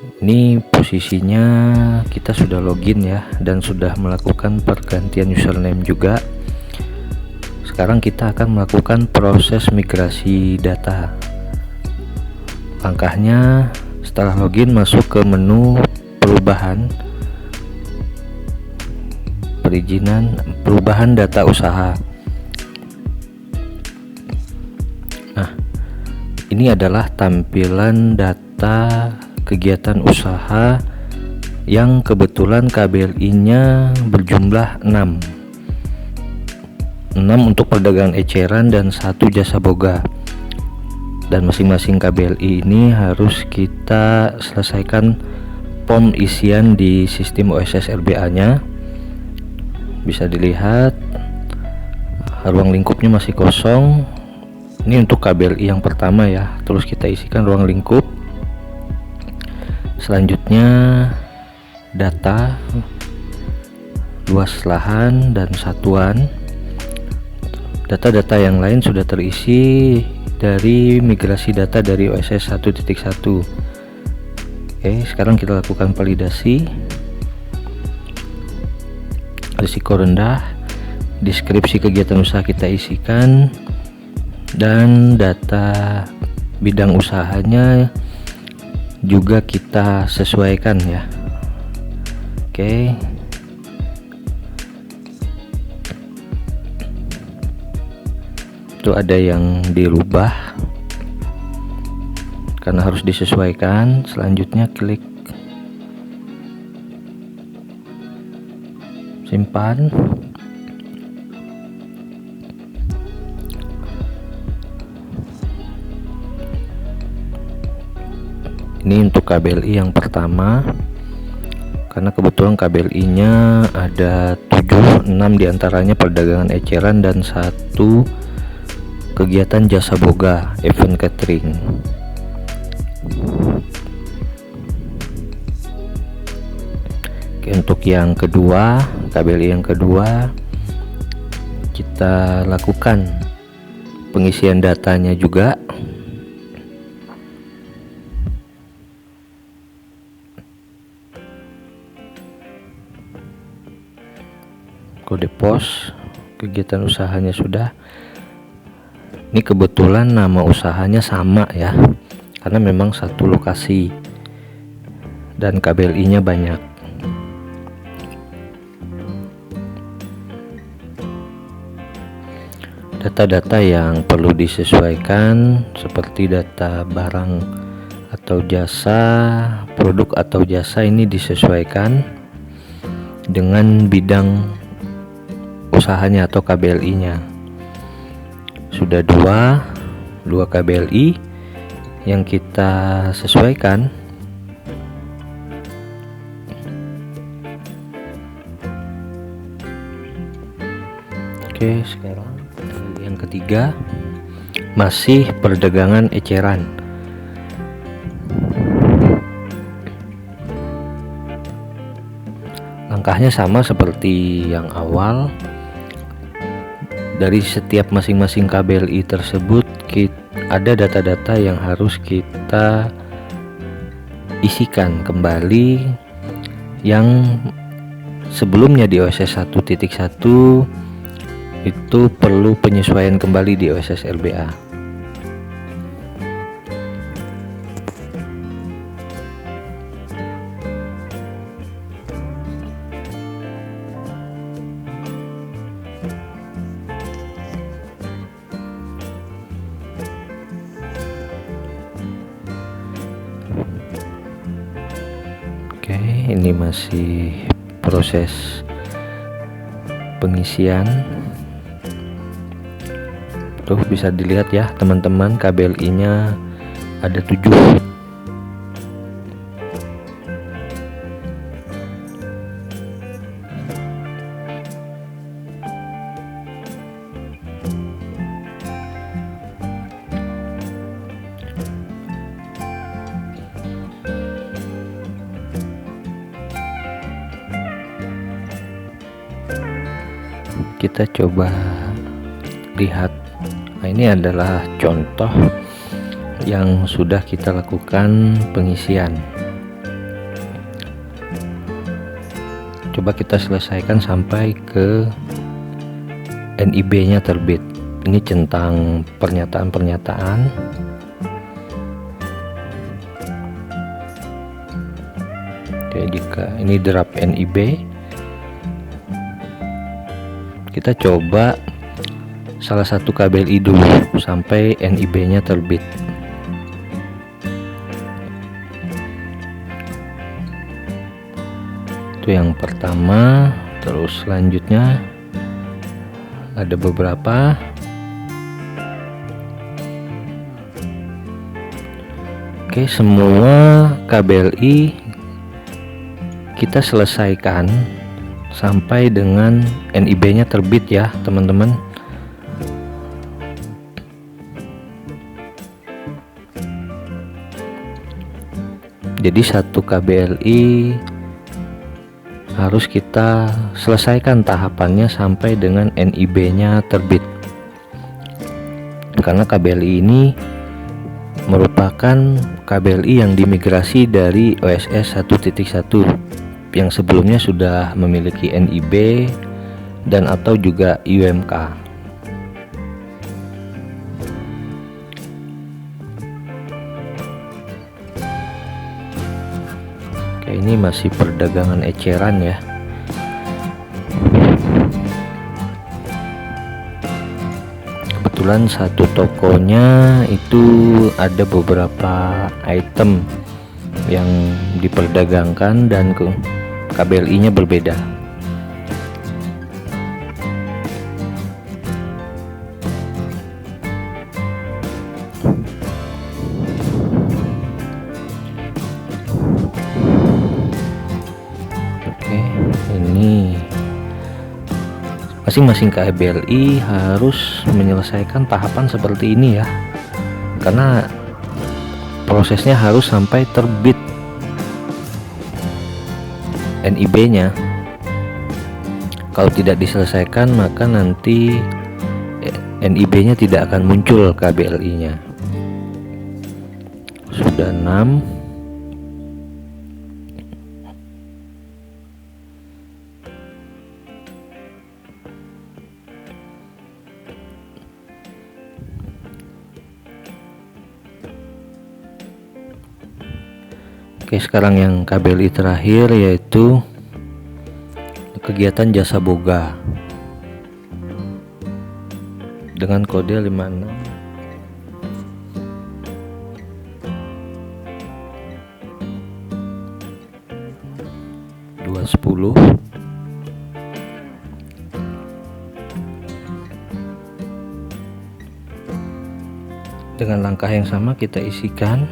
Ini posisinya kita sudah login ya, dan sudah melakukan pergantian username juga. Sekarang kita akan melakukan proses migrasi data. Langkahnya, setelah login masuk ke menu perubahan, perizinan, perubahan data usaha. Nah, ini adalah tampilan data kegiatan usaha yang kebetulan KBLI-nya berjumlah 6 untuk perdagangan eceran dan 1 jasa boga, dan masing-masing KBLI ini harus kita selesaikan form isian di sistem OSS RBA nya. Bisa dilihat ruang lingkupnya masih kosong. Ini untuk KBLI yang pertama ya, terus kita isikan ruang lingkup. Selanjutnya data, luas lahan dan satuan. Data-data yang lain sudah terisi dari migrasi data dari OSS 1.1. Oke, sekarang kita lakukan validasi. Risiko rendah, deskripsi kegiatan usaha kita isikan, dan data bidang usahanya juga kita sesuaikan ya. Oke, itu ada yang dirubah karena harus disesuaikan. Selanjutnya klik simpan. Ini untuk KBLI yang pertama, karena kebetulan KBLI-nya ada 7, 6 diantaranya perdagangan eceran dan 1 kegiatan jasa boga event catering. Oke, untuk yang kedua, KBLI yang kedua, kita lakukan pengisian datanya juga. Kode pos, kegiatan usahanya sudah. Ini kebetulan nama usahanya sama ya, karena memang satu lokasi dan KBLI-nya banyak. Data-data yang perlu disesuaikan seperti data barang atau jasa, produk atau jasa, ini disesuaikan dengan bidang usahanya atau KBLI-nya. Sudah dua KBLI yang kita sesuaikan. Oke, sekarang yang ketiga, masih perdagangan eceran. Langkahnya sama seperti yang awal. Dari setiap masing-masing KBLI tersebut ada data-data yang harus kita isikan kembali, yang sebelumnya di OSS 1.1 itu perlu penyesuaian kembali di OSS RBA. Oke, ini masih proses pengisian. Tuh bisa dilihat ya teman-teman, KBLI-nya ada 7. Kita coba lihat. Nah, ini adalah contoh yang sudah kita lakukan pengisian. Coba kita selesaikan sampai ke NIB nya terbit. Ini centang pernyataan-pernyataan. Oke, jika ini draft NIB, kita coba salah satu KBLI dulu sampai NIB nya terbit. Itu yang pertama. Terus selanjutnya ada beberapa. Oke, semua KBLI kita selesaikan sampai dengan NIB nya terbit ya teman-teman. Jadi satu KBLI harus kita selesaikan tahapannya sampai dengan NIB nya terbit, karena KBLI ini merupakan KBLI yang dimigrasi dari OSS 1.1 yang sebelumnya sudah memiliki NIB dan atau juga UMK. Oke, ini masih perdagangan eceran ya. Kebetulan satu tokonya itu ada beberapa item yang diperdagangkan dan KBLI nya berbeda. Oke, ini masing-masing KBLI harus menyelesaikan tahapan seperti ini ya, karena prosesnya harus sampai terbit NIB nya. Kalau tidak diselesaikan maka nanti NIB nya tidak akan muncul KBLI nya. Sudah 6. Oke, sekarang yang KBLI terakhir yaitu kegiatan jasa boga dengan kode 56 210. Dengan langkah yang sama kita isikan.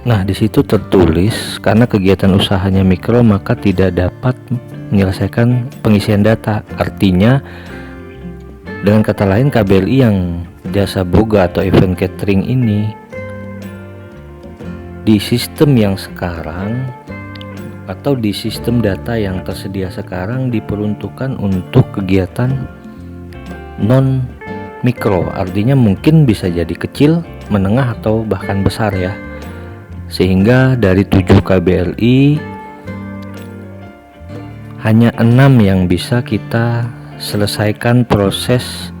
Nah, di situ tertulis karena kegiatan usahanya mikro maka tidak dapat menyelesaikan pengisian data. Artinya, dengan kata lain KBLI yang jasa boga atau event catering ini di sistem yang sekarang atau di sistem data yang tersedia sekarang diperuntukkan untuk kegiatan non mikro. Artinya mungkin bisa jadi kecil, menengah atau bahkan besar ya. Sehingga dari 7 KBLI hanya 6 yang bisa kita selesaikan proses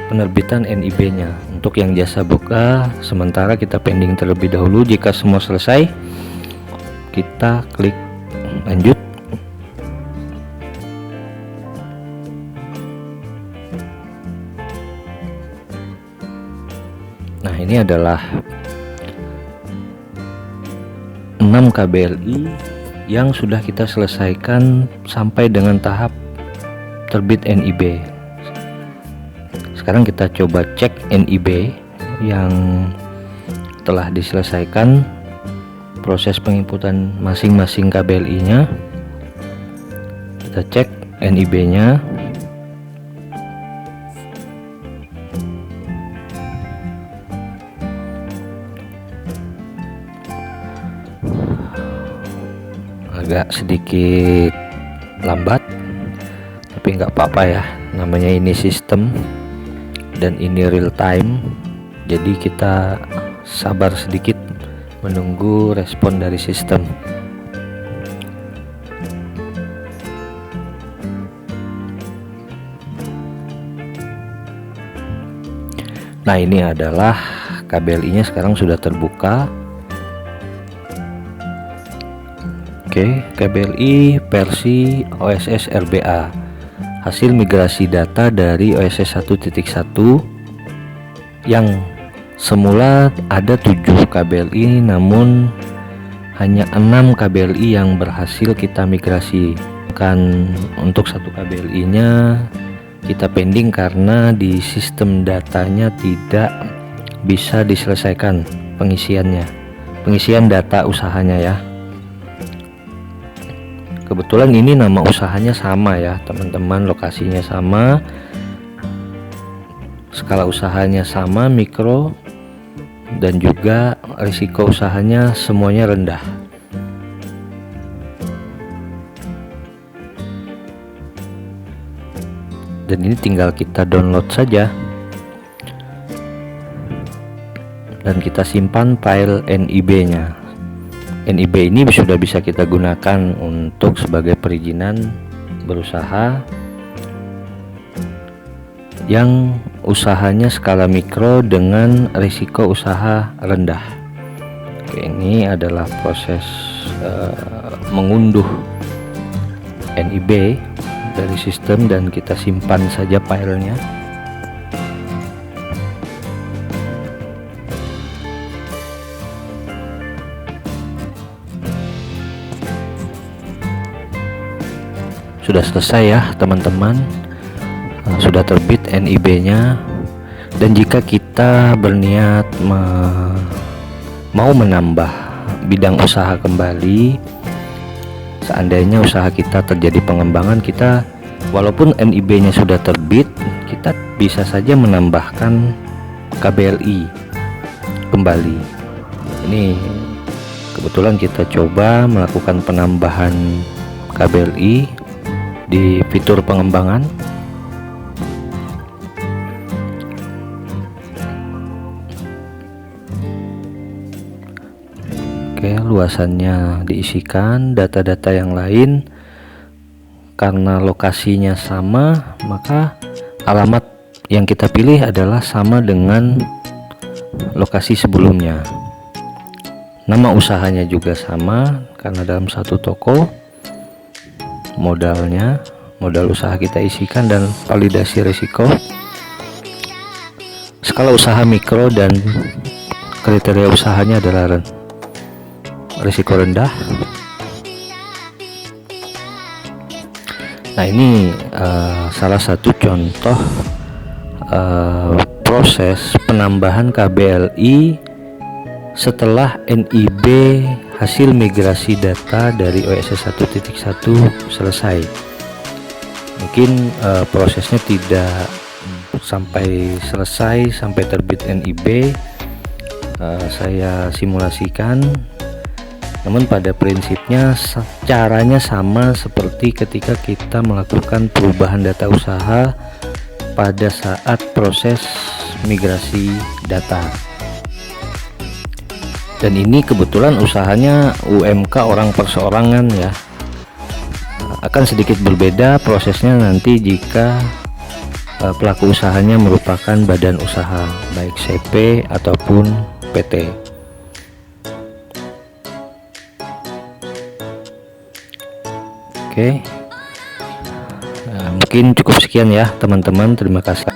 penerbitan NIB nya. Untuk yang jasa boga sementara kita pending terlebih dahulu. Jika semua selesai kita klik lanjut. Nah, ini adalah 6 KBLI yang sudah kita selesaikan sampai dengan tahap terbit NIB. Sekarang kita coba cek NIB yang telah diselesaikan proses penginputan masing-masing KBLI nya. Kita cek NIB nya. Agak sedikit lambat, tapi nggak apa-apa ya, namanya ini sistem dan ini real time, jadi kita sabar sedikit menunggu respon dari sistem. Nah, ini adalah KBLI nya sekarang sudah terbuka. Oke, KBLI versi OSS RBA, hasil migrasi data dari OSS 1.1 yang semula ada 7 KBLI, namun hanya 6 KBLI yang berhasil kita migrasi. Kan untuk satu KBLI nya kita pending karena di sistem datanya tidak bisa diselesaikan pengisian data usahanya ya. Kebetulan ini nama usahanya sama ya teman-teman, lokasinya sama, skala usahanya sama, mikro, dan juga risiko usahanya semuanya rendah. Dan ini tinggal kita download saja dan kita simpan file NIB nya. NIB ini sudah bisa kita gunakan untuk sebagai perizinan berusaha yang usahanya skala mikro dengan risiko usaha rendah. Oke, ini adalah proses mengunduh NIB dari sistem dan kita simpan saja filenya. Sudah selesai ya teman-teman, sudah terbit NIB nya. Dan jika kita berniat mau menambah bidang usaha kembali, seandainya usaha kita terjadi pengembangan, kita walaupun NIB nya sudah terbit, kita bisa saja menambahkan KBLI kembali. Ini kebetulan kita coba melakukan penambahan KBLI di fitur pengembangan. Oke, luasannya diisikan, data-data yang lain. Karena lokasinya sama, maka alamat yang kita pilih adalah sama dengan lokasi sebelumnya. Nama usahanya juga sama karena dalam satu toko. Modal usaha kita isikan dan validasi risiko, skala usaha mikro, dan kriteria usahanya adalah risiko rendah. Nah, ini salah satu contoh proses penambahan KBLI setelah NIB hasil migrasi data dari OSS 1.1 selesai. Mungkin prosesnya tidak sampai selesai sampai terbit NIB, saya simulasikan, namun pada prinsipnya caranya sama seperti ketika kita melakukan perubahan data usaha pada saat proses migrasi data. Dan ini kebetulan usahanya UMK orang perseorangan ya. Akan sedikit berbeda prosesnya nanti jika pelaku usahanya merupakan badan usaha baik CP ataupun PT. Oke, mungkin cukup sekian ya teman-teman, terima kasih.